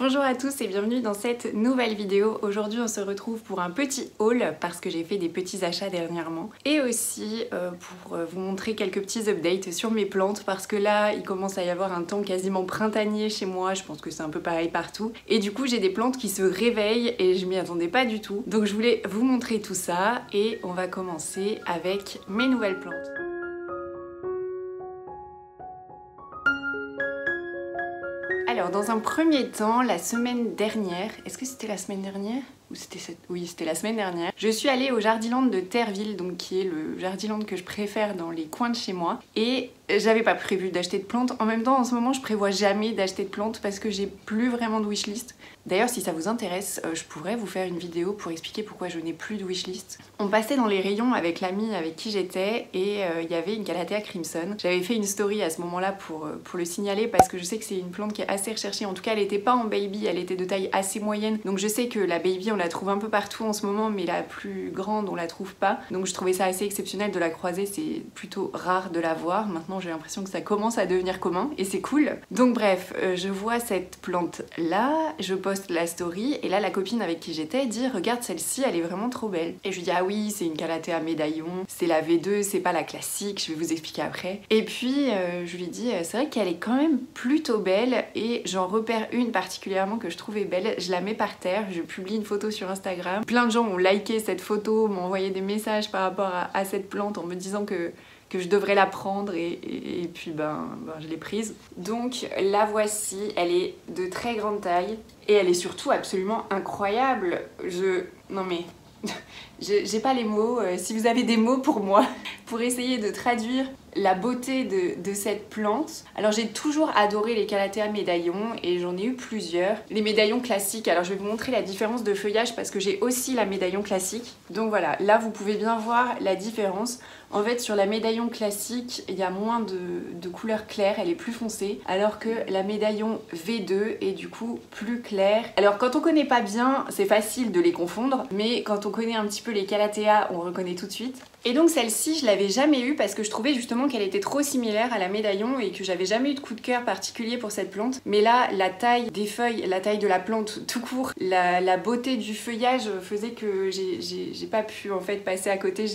Bonjour à tous et bienvenue dans cette nouvelle vidéo. Aujourd'hui on se retrouve pour un petit haul parce que j'ai fait des petits achats dernièrement et aussi pour vous montrer quelques petits updates sur mes plantes parce que là il commence à y avoir un temps quasiment printanier chez moi, je pense que c'est un peu pareil partout et du coup j'ai des plantes qui se réveillent et je m'y attendais pas du tout. Donc je voulais vous montrer tout ça et on va commencer avec mes nouvelles plantes. Alors dans un premier temps, la semaine dernière, est-ce que c'était la semaine dernière ? Ou c'était cette... Oui, c'était la semaine dernière. Je suis allée au Jardiland de Terreville, donc qui est le Jardiland que je préfère dans les coins de chez moi. Et j'avais pas prévu d'acheter de plantes. En même temps, en ce moment, je prévois jamais d'acheter de plantes parce que j'ai plus vraiment de wishlist. D'ailleurs, si ça vous intéresse, je pourrais vous faire une vidéo pour expliquer pourquoi je n'ai plus de wishlist. On passait dans les rayons avec l'amie avec qui j'étais et il y avait une Calathea crimson. J'avais fait une story à ce moment-là pour le signaler parce que je sais que c'est une plante qui est assez recherchée. En tout cas, elle était pas en baby, elle était de taille assez moyenne. Donc je sais que la baby, on la trouve un peu partout en ce moment, mais la plus grande, on la trouve pas. Donc je trouvais ça assez exceptionnel de la croiser, c'est plutôt rare de la voir. Maintenant, j'ai l'impression que ça commence à devenir commun et c'est cool. Donc bref, je vois cette plante-là, je poste la story et là, la copine avec qui j'étais dit « Regarde celle-ci, elle est vraiment trop belle. » Et je lui dis « Ah oui, c'est une Calathea médaillon, c'est la V2, c'est pas la classique, je vais vous expliquer après. » Et puis, je lui dis « C'est vrai qu'elle est quand même plutôt belle et j'en repère une particulièrement que je trouvais belle. Je la mets par terre, je publie une photo sur Instagram. Plein de gens ont liké cette photo, m'ont envoyé des messages par rapport à cette plante en me disant que je devrais la prendre et puis ben je l'ai prise. Donc la voici, elle est de très grande taille et elle est surtout absolument incroyable. Non mais... j'ai pas les mots, si vous avez des mots pour moi, pour essayer de traduire la beauté de cette plante. Alors j'ai toujours adoré les Calathea médaillons et j'en ai eu plusieurs. Les médaillons classiques, alors je vais vous montrer la différence de feuillage parce que j'ai aussi la médaillon classique. Donc voilà, là vous pouvez bien voir la différence. En fait sur la médaillon classique, il y a moins de couleur claire, elle est plus foncée, alors que la médaillon V2 est du coup plus claire. Alors quand on connaît pas bien, c'est facile de les confondre, mais quand on connaît un petit peu les Calathea, on reconnaît tout de suite. Et donc celle-ci, je l'avais jamais eue parce que je trouvais justement qu'elle était trop similaire à la médaillon et que j'avais jamais eu de coup de cœur particulier pour cette plante. Mais là, la taille des feuilles, la taille de la plante tout court, la beauté du feuillage faisait que j'ai pas pu en fait passer à côté.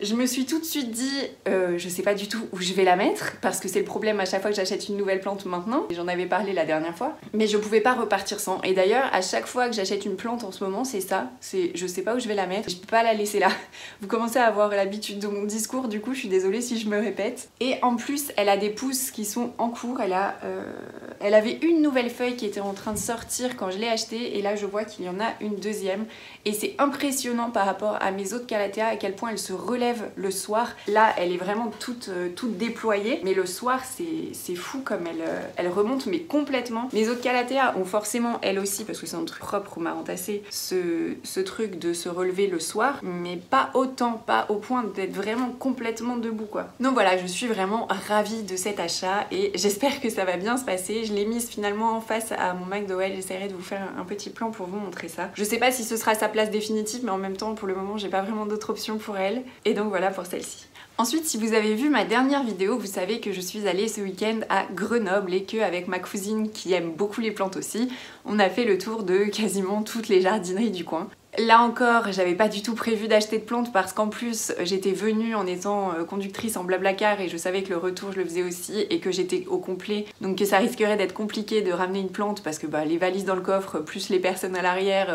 Je me suis tout de suite dit, je sais pas du tout où je vais la mettre parce que c'est le problème à chaque fois que j'achète une nouvelle plante maintenant. J'en avais parlé la dernière fois, mais je pouvais pas repartir sans. Et d'ailleurs, à chaque fois que j'achète une plante en ce moment, c'est ça, c'est je sais pas où je vais la mettre, je peux pas la laisser là. Vous commencez à avoir l'habitude de mon discours, du coup je suis désolée si je me répète. Et en plus elle a des pousses qui sont en cours, elle avait une nouvelle feuille qui était en train de sortir quand je l'ai achetée et là je vois qu'il y en a une deuxième et c'est impressionnant par rapport à mes autres Calathea à quel point elle se relève le soir. Là elle est vraiment toute déployée mais le soir c'est fou comme elle remonte mais complètement. Mes autres Calathea ont forcément elles aussi parce que c'est un truc propre aux marantacées ce truc de se relever le soir mais pas autant, pas au point d'être vraiment complètement debout quoi. Donc voilà, je suis vraiment ravie de cet achat et j'espère que ça va bien se passer. Je l'ai mise finalement face à mon McDowell, j'essaierai de vous faire un petit plan pour vous montrer ça. Je sais pas si ce sera sa place définitive mais en même temps pour le moment j'ai pas vraiment d'autres options pour elle et donc voilà pour celle-ci. Ensuite, si vous avez vu ma dernière vidéo, vous savez que je suis allée ce week-end à Grenoble et qu'avec ma cousine qui aime beaucoup les plantes aussi, on a fait le tour de quasiment toutes les jardineries du coin. Là encore, j'avais pas du tout prévu d'acheter de plantes parce qu'en plus j'étais venue en étant conductrice en Blablacar et je savais que le retour je le faisais aussi et que j'étais au complet donc que ça risquerait d'être compliqué de ramener une plante parce que les valises dans le coffre plus les personnes à l'arrière,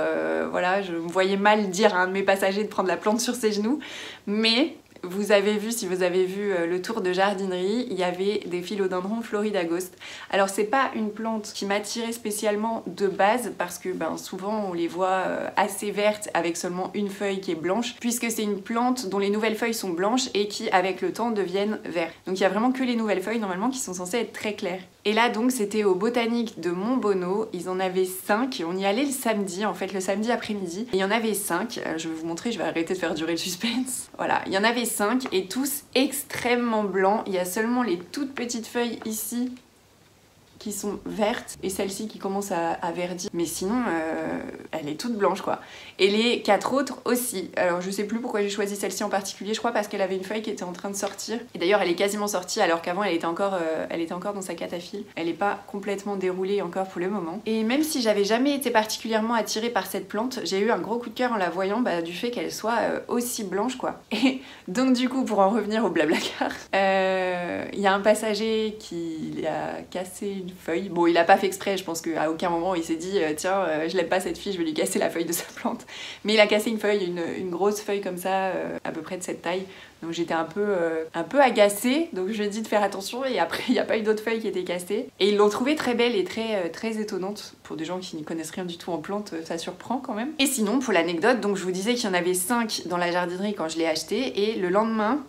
voilà, je me voyais mal dire à un de mes passagers de prendre la plante sur ses genoux, mais vous avez vu, si vous avez vu le tour de jardinerie, il y avait des philodendrons Florida Ghost. Alors c'est pas une plante qui m'attirait spécialement de base parce que souvent on les voit assez vertes avec seulement une feuille qui est blanche puisque c'est une plante dont les nouvelles feuilles sont blanches et qui avec le temps deviennent vertes. Donc il y a vraiment que les nouvelles feuilles normalement qui sont censées être très claires. Et là donc c'était au Botanique de Montbonneau, ils en avaient 5, on y allait le samedi, en fait le samedi après-midi, et il y en avait 5, je vais vous montrer, je vais arrêter de faire durer le suspense. Voilà, il y en avait 5 et tous extrêmement blancs, il y a seulement les toutes petites feuilles ici qui sont vertes et celle-ci qui commence à verdir. Mais sinon, elle est toute blanche quoi. Et les 4 autres aussi. Alors je sais plus pourquoi j'ai choisi celle-ci en particulier, je crois parce qu'elle avait une feuille qui était en train de sortir. Et d'ailleurs elle est quasiment sortie alors qu'avant elle était encore dans sa cataphylle. Elle n'est pas complètement déroulée encore pour le moment. Et même si j'avais jamais été particulièrement attirée par cette plante, j'ai eu un gros coup de cœur en la voyant du fait qu'elle soit aussi blanche quoi. Et donc du coup pour en revenir au Blablacar, il y a un passager qui a cassé une feuille. Bon il a pas fait exprès, je pense qu'à aucun moment il s'est dit tiens je l'aime pas cette fille, je vais lui casser la feuille de sa plante. Mais il a cassé une feuille, une grosse feuille comme ça, à peu près de cette taille. Donc j'étais un peu agacée, donc je lui ai dit de faire attention et après il n'y a pas eu d'autres feuilles qui étaient cassées. Et ils l'ont trouvée très belle et très étonnante. Pour des gens qui n'y connaissent rien du tout en plantes, ça surprend quand même. Et sinon, pour l'anecdote, donc je vous disais qu'il y en avait 5 dans la jardinerie quand je l'ai acheté et le lendemain,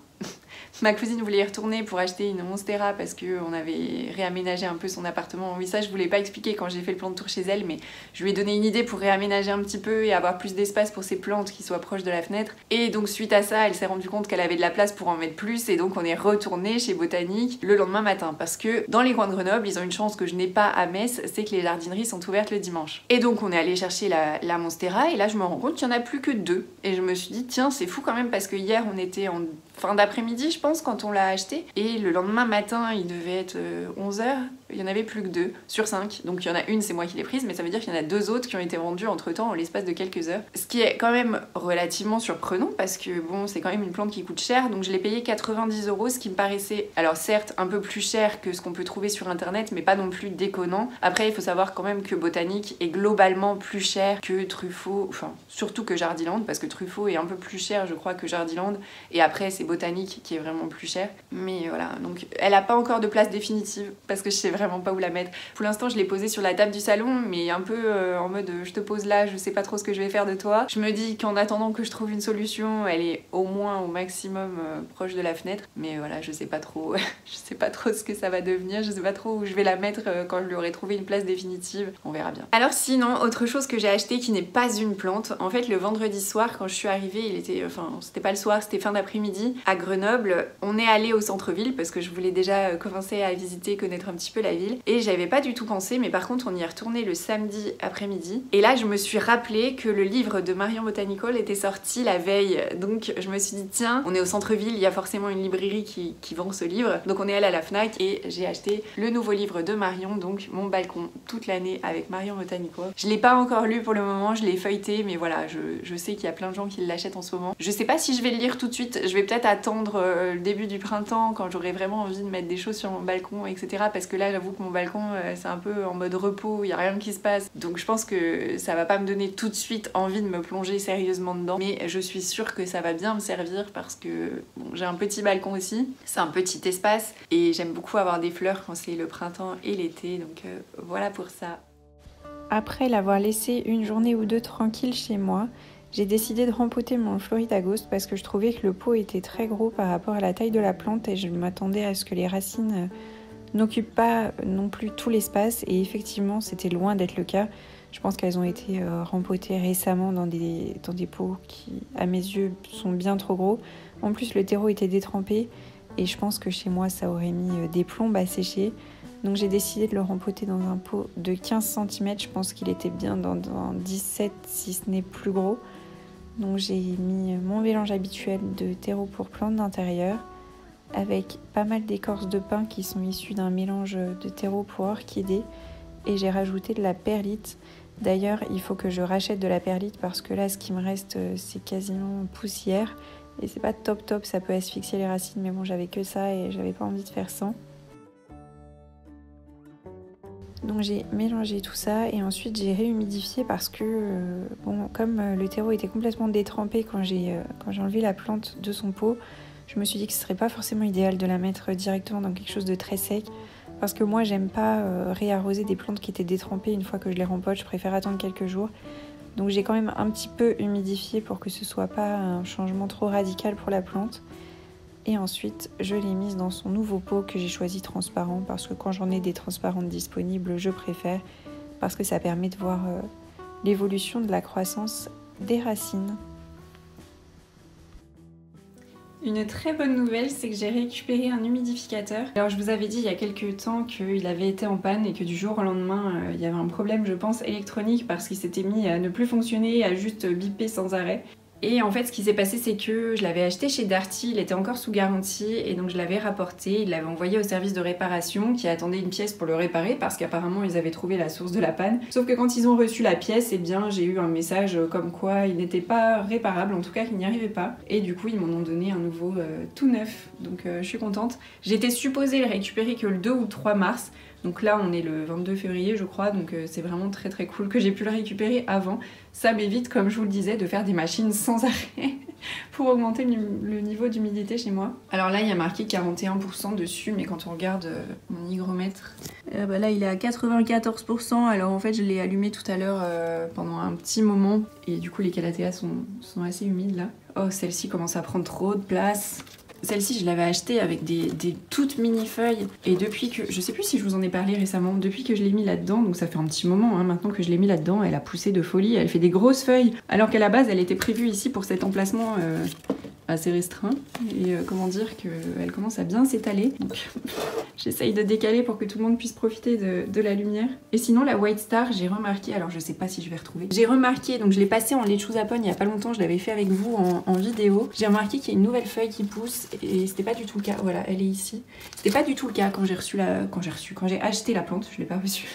ma cousine voulait y retourner pour acheter une monstera parce qu'on avait réaménagé un peu son appartement. Oui, ça je voulais pas expliquer quand j'ai fait le plan de tour chez elle, mais je lui ai donné une idée pour réaménager un petit peu et avoir plus d'espace pour ses plantes qui soient proches de la fenêtre. Et donc suite à ça, elle s'est rendue compte qu'elle avait de la place pour en mettre plus et donc on est retourné chez Botanique le lendemain matin parce que dans les coins de Grenoble, ils ont une chance que je n'ai pas à Metz, c'est que les jardineries sont ouvertes le dimanche. Et donc on est allé chercher la monstera et là je me rends compte qu'il y en a plus que 2. Et je me suis dit tiens c'est fou quand même parce que hier on était en fin d'après-midi je pense quand on l'a acheté et le lendemain matin il devait être 11h, il y en avait plus que 2 sur 5, donc il y en a une c'est moi qui l'ai prise mais ça veut dire qu'il y en a 2 autres qui ont été vendues entre temps en l'espace de quelques heures, ce qui est quand même relativement surprenant parce que bon c'est quand même une plante qui coûte cher, donc je l'ai payé 90 €, ce qui me paraissait alors certes un peu plus cher que ce qu'on peut trouver sur internet mais pas non plus déconnant. Après il faut savoir quand même que Botanique est globalement plus cher que Truffaut, enfin surtout que Jardiland parce que Truffaut est un peu plus cher je crois que Jardiland et après c'est Botanique qui est vraiment plus cher. Mais voilà, donc elle a pas encore de place définitive parce que je sais vraiment pas où la mettre. Pour l'instant je l'ai posée sur la table du salon mais un peu en mode je te pose là, je sais pas trop ce que je vais faire de toi. Je me dis qu'en attendant que je trouve une solution, elle est au moins au maximum proche de la fenêtre. Mais voilà, je sais pas trop je sais pas trop ce que ça va devenir, je sais pas trop où je vais la mettre quand je lui aurai trouvé une place définitive. On verra bien. Alors sinon, autre chose que j'ai acheté qui n'est pas une plante, en fait le vendredi soir quand je suis arrivée, il était, enfin c'était pas le soir, c'était fin d'après-midi à Grenoble, on est allé au centre-ville parce que je voulais déjà commencer à visiter, connaître un petit peu la ville et j'avais pas du tout pensé, mais par contre on y est retourné le samedi après-midi et là je me suis rappelé que le livre de Marion Botanical était sorti la veille, donc je me suis dit tiens on est au centre-ville, il y a forcément une librairie qui vend ce livre, donc on est allé à la Fnac et j'ai acheté le nouveau livre de Marion, donc Mon balcon toute l'année avec Marion Botanical. Je l'ai pas encore lu pour le moment, je l'ai feuilleté mais voilà je sais qu'il y a plein de gens qui l'achètent en ce moment. Je sais pas si je vais le lire tout de suite, je vais peut-être attendre le début du printemps quand j'aurai vraiment envie de mettre des choses sur mon balcon etc parce que là j'avoue que mon balcon c'est un peu en mode repos, il y a rien qui se passe donc je pense que ça va pas me donner tout de suite envie de me plonger sérieusement dedans, mais je suis sûre que ça va bien me servir parce que bon, j'ai un petit balcon aussi, c'est un petit espace et j'aime beaucoup avoir des fleurs quand c'est le printemps et l'été, donc voilà pour ça. Après l'avoir laissé une journée ou deux tranquille chez moi, j'ai décidé de rempoter mon Florida Ghost parce que je trouvais que le pot était très gros par rapport à la taille de la plante et je m'attendais à ce que les racines n'occupent pas non plus tout l'espace et effectivement c'était loin d'être le cas. Je pense qu'elles ont été rempotées récemment dans des pots qui à mes yeux sont bien trop gros. En plus le terreau était détrempé et je pense que chez moi ça aurait mis des plombes à sécher. Donc j'ai décidé de le rempoter dans un pot de 15 cm, je pense qu'il était bien dans 17 si ce n'est plus gros. Donc j'ai mis mon mélange habituel de terreau pour plantes d'intérieur avec pas mal d'écorces de pin qui sont issues d'un mélange de terreau pour orchidées et j'ai rajouté de la perlite. D'ailleurs il faut que je rachète de la perlite parce que là ce qui me reste c'est quasiment poussière et c'est pas top, ça peut asphyxier les racines mais bon j'avais que ça et j'avais pas envie de faire sans. Donc j'ai mélangé tout ça et ensuite j'ai réhumidifié parce que bon, comme le terreau était complètement détrempé quand j'ai enlevé la plante de son pot, je me suis dit que ce serait pas forcément idéal de la mettre directement dans quelque chose de très sec parce que moi j'aime pas réarroser des plantes qui étaient détrempées une fois que je les rempote, je préfère attendre quelques jours. Donc j'ai quand même un petit peu humidifié pour que ce soit pas un changement trop radical pour la plante. Et ensuite, je l'ai mise dans son nouveau pot que j'ai choisi transparent parce que quand j'en ai des transparentes disponibles, je préfère parce que ça permet de voir l'évolution de la croissance des racines. Une très bonne nouvelle, c'est que j'ai récupéré un humidificateur. Alors je vous avais dit il y a quelques temps qu'il avait été en panne et que du jour au lendemain il y avait un problème, je pense, électronique parce qu'il s'était mis à ne plus fonctionner, à juste biper sans arrêt. Et en fait ce qui s'est passé c'est que je l'avais acheté chez Darty, il était encore sous garantie et donc je l'avais rapporté, il l'avait envoyé au service de réparation qui attendait une pièce pour le réparer parce qu'apparemment ils avaient trouvé la source de la panne. Sauf que quand ils ont reçu la pièce, eh bien j'ai eu un message comme quoi il n'était pas réparable, en tout cas qu'il n'y arrivait pas. Et du coup ils m'en ont donné un nouveau tout neuf, donc je suis contente. J'étais supposée le récupérer que le 2 ou 3 mars. Donc là on est le 22 février je crois, donc c'est vraiment très très cool que j'ai pu le récupérer avant. Ça m'évite, comme je vous le disais, de faire des machines sans arrêt pour augmenter le niveau d'humidité chez moi. Alors là il y a marqué 41% dessus, mais quand on regarde mon hygromètre, là il est à 94%. Alors en fait je l'ai allumé tout à l'heure pendant un petit moment et du coup les calatheas sont assez humides là. Oh, celle-ci commence à prendre trop de place. Celle-ci, je l'avais achetée avec des toutes mini feuilles et depuis que, je sais plus si je vous en ai parlé récemment, depuis que je l'ai mis là-dedans, donc ça fait un petit moment maintenant que je l'ai mis là-dedans, elle a poussé de folie, elle fait des grosses feuilles, alors qu'à la base elle était prévue ici pour cet emplacement assez restreint et comment dire qu'elle commence à bien s'étaler. Donc j'essaye de décaler pour que tout le monde puisse profiter de la lumière. Et sinon la White Star, j'ai remarqué, alors je sais pas si je vais retrouver, j'ai remarqué, donc je l'ai passé en lait de chousapogne il y a pas longtemps, je l'avais fait avec vous en vidéo, j'ai remarqué qu'il y a une nouvelle feuille qui pousse et c'était pas du tout le cas, voilà elle est ici. C'était pas du tout le cas quand j'ai acheté la plante, je l'ai pas reçue.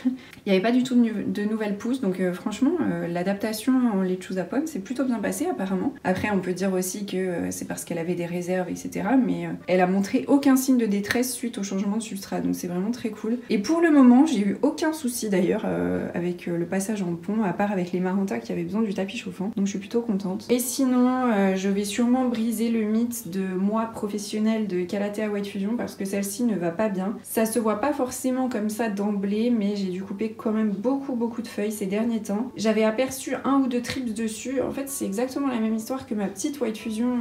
Il n'y avait pas du tout de nouvelles pousses, donc franchement l'adaptation en lait de chousapogne c'est plutôt bien passé apparemment. Après on peut dire aussi que c'est parce qu'elle avait des réserves etc, mais elle a montré aucun signe de détresse suite au changement de substrat, donc c'est vraiment très cool. Et pour le moment j'ai eu aucun souci d'ailleurs avec le passage en pont, à part avec les Maranta qui avaient besoin du tapis chauffant, donc je suis plutôt contente. Et sinon je vais sûrement briser le mythe de moi professionnelle de Calathea White Fusion parce que celle-ci ne va pas bien. Ça se voit pas forcément comme ça d'emblée, mais j'ai dû couper quand même beaucoup de feuilles ces derniers temps. J'avais aperçu 1 ou 2 trips dessus, en fait c'est exactement la même histoire que ma petite White Fusion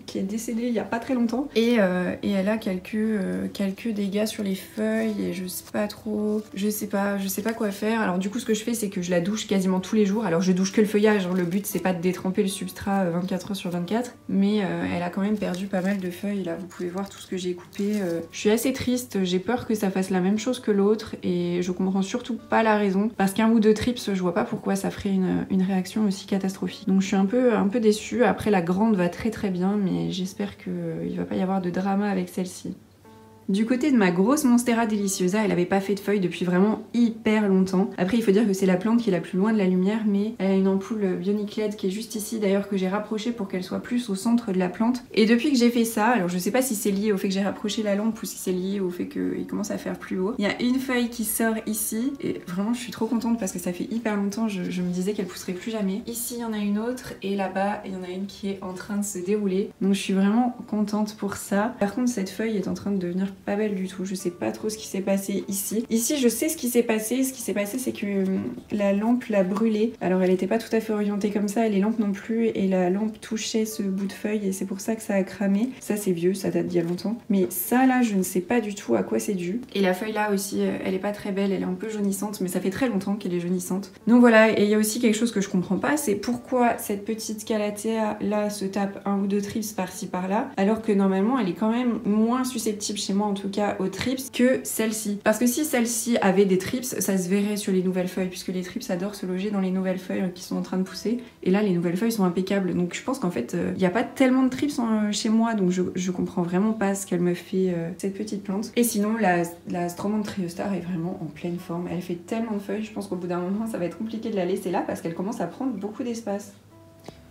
qui est décédée il y a pas très longtemps et elle a quelques dégâts sur les feuilles et je sais pas trop, je sais pas quoi faire. Alors du coup ce que je fais c'est que je la douche quasiment tous les jours. Alors je douche que le feuillage, le but c'est pas de détremper le substrat 24 heures sur 24, mais elle a quand même perdu pas mal de feuilles là, vous pouvez voir tout ce que j'ai coupé. Je suis assez triste, j'ai peur que ça fasse la même chose que l'autre et je comprends surtout pas la raison parce qu'un ou deux trips je vois pas pourquoi ça ferait une réaction aussi catastrophique. Donc je suis un peu déçue. Après la grande va très bien, mais j'espère qu'il va pas y avoir de drama avec celle-ci. Du côté de ma grosse Monstera Deliciosa, elle avait pas fait de feuilles depuis vraiment hyper longtemps. Après il faut dire que c'est la plante qui est la plus loin de la lumière, mais elle a une ampoule Bionic LED qui est juste ici d'ailleurs, que j'ai rapprochée pour qu'elle soit plus au centre de la plante. Et depuis que j'ai fait ça, alors je sais pas si c'est lié au fait que j'ai rapproché la lampe ou si c'est lié au fait qu'il commence à faire plus haut. Il y a une feuille qui sort ici et vraiment je suis trop contente parce que ça fait hyper longtemps, je me disais qu'elle pousserait plus jamais. Ici il y en a une autre et là-bas il y en a une qui est en train de se dérouler. Donc je suis vraiment contente pour ça. Par contre cette feuille est en train de devenir pas belle du tout, je sais pas trop ce qui s'est passé ici. Ici je sais ce qui s'est passé, c'est que la lampe l'a brûlée. Alors elle était pas tout à fait orientée comme ça et les lampes non plus, et la lampe touchait ce bout de feuille et c'est pour ça que ça a cramé. Ça c'est vieux, ça date d'il y a longtemps. Mais ça là je ne sais pas du tout à quoi c'est dû. Et la feuille là aussi elle est pas très belle, elle est un peu jaunissante, mais ça fait très longtemps qu'elle est jaunissante. Donc voilà, et il y a aussi quelque chose que je comprends pas, c'est pourquoi cette petite Calathea là se tape 1 ou 2 trips par-ci par-là, alors que normalement elle est quand même moins susceptible chez moi en tout cas aux trips que celle-ci. Parce que si celle-ci avait des trips, ça se verrait sur les nouvelles feuilles, puisque les trips adorent se loger dans les nouvelles feuilles qui sont en train de pousser. Et là, les nouvelles feuilles sont impeccables. Donc je pense qu'en fait, il n'y a pas tellement de trips chez moi, donc je comprends vraiment pas ce qu'elle me fait, cette petite plante. Et sinon, la Stromon Triostar est vraiment en pleine forme. Elle fait tellement de feuilles, je pense qu'au bout d'un moment, ça va être compliqué de la laisser là, parce qu'elle commence à prendre beaucoup d'espace.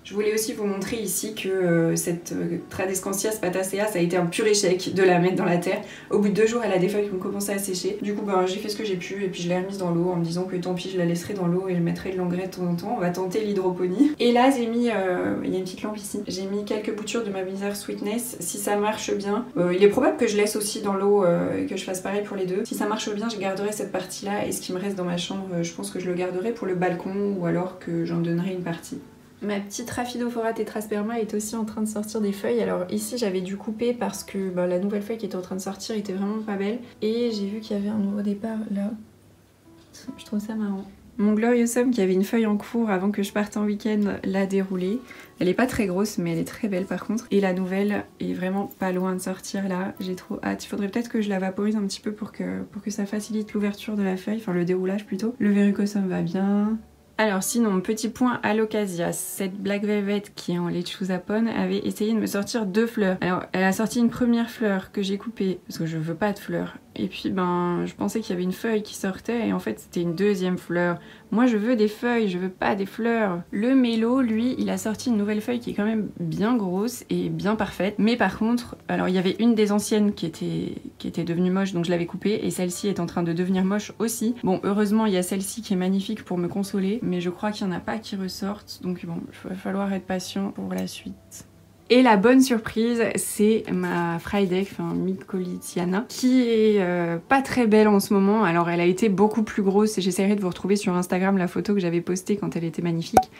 Je voulais aussi vous montrer ici que cette Tradescantia spatacea, ça a été un pur échec de la mettre dans la terre. Au bout de 2 jours, elle a des feuilles qui ont commencé à sécher. Du coup, j'ai fait ce que j'ai pu et puis je l'ai remise dans l'eau en me disant que tant pis, je la laisserai dans l'eau et je mettrai de l'engrais de temps en temps. On va tenter l'hydroponie. Et là, j'ai mis, il y a une petite lampe ici, j'ai mis quelques boutures de ma Wither Sweetness. Si ça marche bien, il est probable que je laisse aussi dans l'eau et que je fasse pareil pour les deux. Si ça marche bien, je garderai cette partie-là et ce qui me reste dans ma chambre, je pense que je le garderai pour le balcon ou alors que j'en donnerai une partie. Ma petite Rhaphidophora tetrasperma est aussi en train de sortir des feuilles. Alors ici j'avais dû couper parce que la nouvelle feuille qui était en train de sortir était vraiment pas belle. Et j'ai vu qu'il y avait un nouveau départ là. Je trouve ça marrant. Mon Gloriosum qui avait une feuille en cours avant que je parte en week-end l'a déroulée. Elle est pas très grosse mais elle est très belle par contre. Et la nouvelle est vraiment pas loin de sortir là. J'ai trop hâte. Il faudrait peut-être que je la vaporise un petit peu pour que ça facilite l'ouverture de la feuille, enfin le déroulage plutôt. Le Verrucosum va bien. Alors sinon, petit point Alocasia, cette Black Velvet qui est en Lechuzapon avait essayé de me sortir 2 fleurs. Alors elle a sorti une première fleur que j'ai coupée parce que je veux pas de fleurs. Et puis ben je pensais qu'il y avait une feuille qui sortait et en fait c'était une deuxième fleur. Moi je veux des feuilles, je veux pas des fleurs. Le mélo, lui, il a sorti une nouvelle feuille qui est quand même bien grosse et bien parfaite. Mais par contre, alors il y avait une des anciennes qui était devenue moche donc je l'avais coupée et celle-ci est en train de devenir moche aussi. Bon heureusement il y a celle-ci qui est magnifique pour me consoler mais je crois qu'il n'y en a pas qui ressortent donc bon il va falloir être patient pour la suite. Et la bonne surprise, c'est ma Frydek, enfin Mycolithiana, qui est pas très belle en ce moment. Alors elle a été beaucoup plus grosse et j'essaierai de vous retrouver sur Instagram la photo que j'avais postée quand elle était magnifique.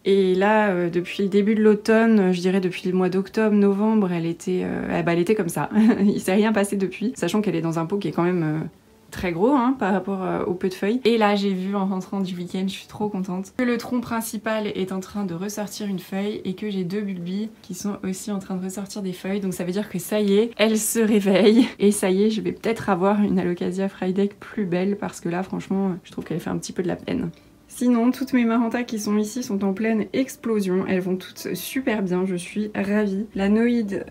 Et là, depuis le début de l'automne, je dirais depuis le mois d'octobre, novembre, elle était comme ça. Il s'est rien passé depuis, sachant qu'elle est dans un pot qui est quand même... très gros hein, par rapport au peu de feuilles. Et là j'ai vu en rentrant du week-end, je suis trop contente, que le tronc principal est en train de ressortir une feuille et que j'ai 2 bulbis qui sont aussi en train de ressortir des feuilles. Donc ça veut dire que ça y est, elle se réveille. Et ça y est, je vais peut-être avoir une Alocasia Frydek plus belle parce que là franchement, je trouve qu'elle fait un petit peu de la peine. Sinon, toutes mes Marantas qui sont ici sont en pleine explosion. Elles vont toutes super bien, je suis ravie. La Noïde,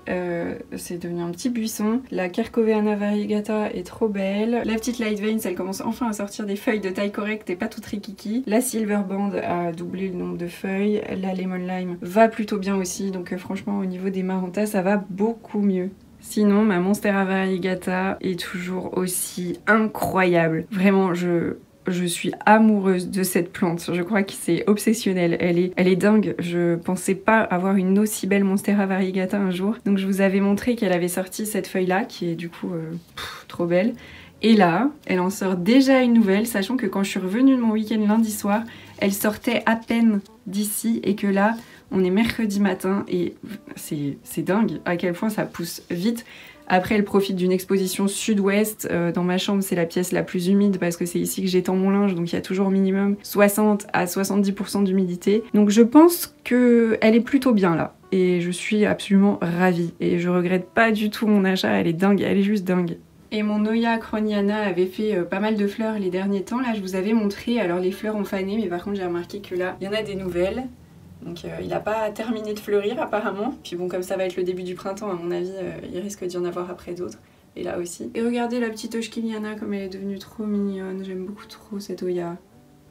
c'est devenu un petit buisson. La Kerkoveana variegata est trop belle. La petite Light Veins, elle commence enfin à sortir des feuilles de taille correcte et pas toutes rikiki. La Silver Band a doublé le nombre de feuilles. La Lemon Lime va plutôt bien aussi. Donc franchement, au niveau des Marantas, ça va beaucoup mieux. Sinon, ma Monstera variegata est toujours aussi incroyable. Vraiment, je suis amoureuse de cette plante, je crois que c'est obsessionnel, elle est dingue. Je pensais pas avoir une aussi belle Monstera variegata un jour. Donc je vous avais montré qu'elle avait sorti cette feuille là, qui est du coup trop belle. Et là, elle en sort déjà une nouvelle, sachant que quand je suis revenue de mon week-end lundi soir, elle sortait à peine d'ici et que là, on est mercredi matin et c'est dingue à quel point ça pousse vite. Après, elle profite d'une exposition sud-ouest. Dans ma chambre, c'est la pièce la plus humide parce que c'est ici que j'étends mon linge, donc il y a toujours au minimum 60 à 70% d'humidité. Donc je pense qu'elle est plutôt bien là. Et je suis absolument ravie. Et je regrette pas du tout mon achat, elle est dingue, elle est juste dingue. Et mon Noya Acroniana avait fait pas mal de fleurs les derniers temps. Là, je vous avais montré, alors les fleurs ont fané, mais par contre j'ai remarqué que là, il y en a des nouvelles. Donc il n'a pas terminé de fleurir apparemment. Puis bon, comme ça va être le début du printemps, à mon avis, il risque d'y en avoir après d'autres. Et là aussi. Et regardez la petite Oshkiliana comme elle est devenue trop mignonne. J'aime beaucoup trop cette Oya.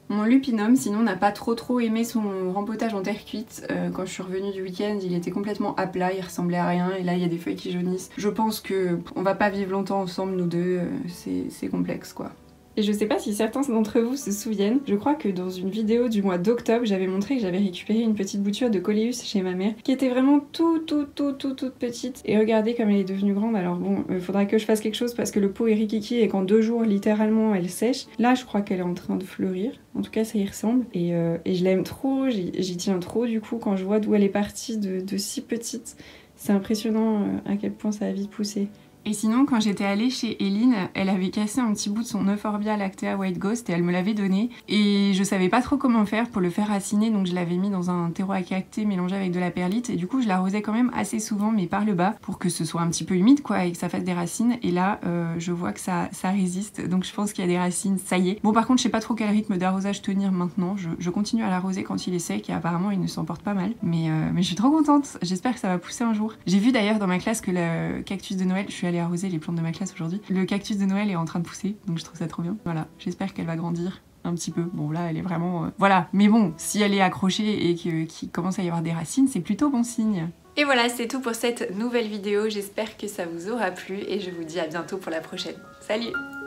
Mon Lupinum, sinon, n'a pas trop aimé son rempotage en terre cuite. Quand je suis revenue du week-end, il était complètement à plat, il ressemblait à rien. Et là, il y a des feuilles qui jaunissent. Je pense que on va pas vivre longtemps ensemble, nous deux. C'est complexe, quoi. Et je sais pas si certains d'entre vous se souviennent, je crois que dans une vidéo du mois d'octobre, j'avais montré que j'avais récupéré une petite bouture de Coleus chez ma mère, qui était vraiment toute petite. Et regardez comme elle est devenue grande. Alors bon, il faudra que je fasse quelque chose parce que le pot est rikiki et qu'en 2 jours, littéralement, elle sèche. Là, je crois qu'elle est en train de fleurir. En tout cas, ça y ressemble. Et je l'aime trop, j'y tiens trop du coup quand je vois d'où elle est partie de si petite. C'est impressionnant à quel point ça a vite poussé. Et sinon, quand j'étais allée chez Eline, elle avait cassé un petit bout de son Euphorbia lactea White Ghost et elle me l'avait donné. Et je savais pas trop comment faire pour le faire raciner, donc je l'avais mis dans un terreau à cacté mélangé avec de la perlite. Et du coup, je l'arrosais quand même assez souvent, mais par le bas, pour que ce soit un petit peu humide, quoi, et que ça fasse des racines. Et là, je vois que ça résiste, donc je pense qu'il y a des racines, ça y est. Bon, par contre, je sais pas trop quel rythme d'arrosage tenir maintenant. Je continue à l'arroser quand il est sec et apparemment, il ne s'en porte pas mal. Mais je suis trop contente. J'espère que ça va pousser un jour. J'ai vu d'ailleurs dans ma classe que le cactus de Noël, je suis allée arroser les plantes de ma classe aujourd'hui. Le cactus de Noël est en train de pousser, donc je trouve ça trop bien. Voilà, j'espère qu'elle va grandir un petit peu. Bon là, elle est vraiment... Voilà, mais bon, si elle est accrochée et qu'il commence à y avoir des racines, c'est plutôt bon signe. Et voilà, c'est tout pour cette nouvelle vidéo. J'espère que ça vous aura plu et je vous dis à bientôt pour la prochaine. Salut!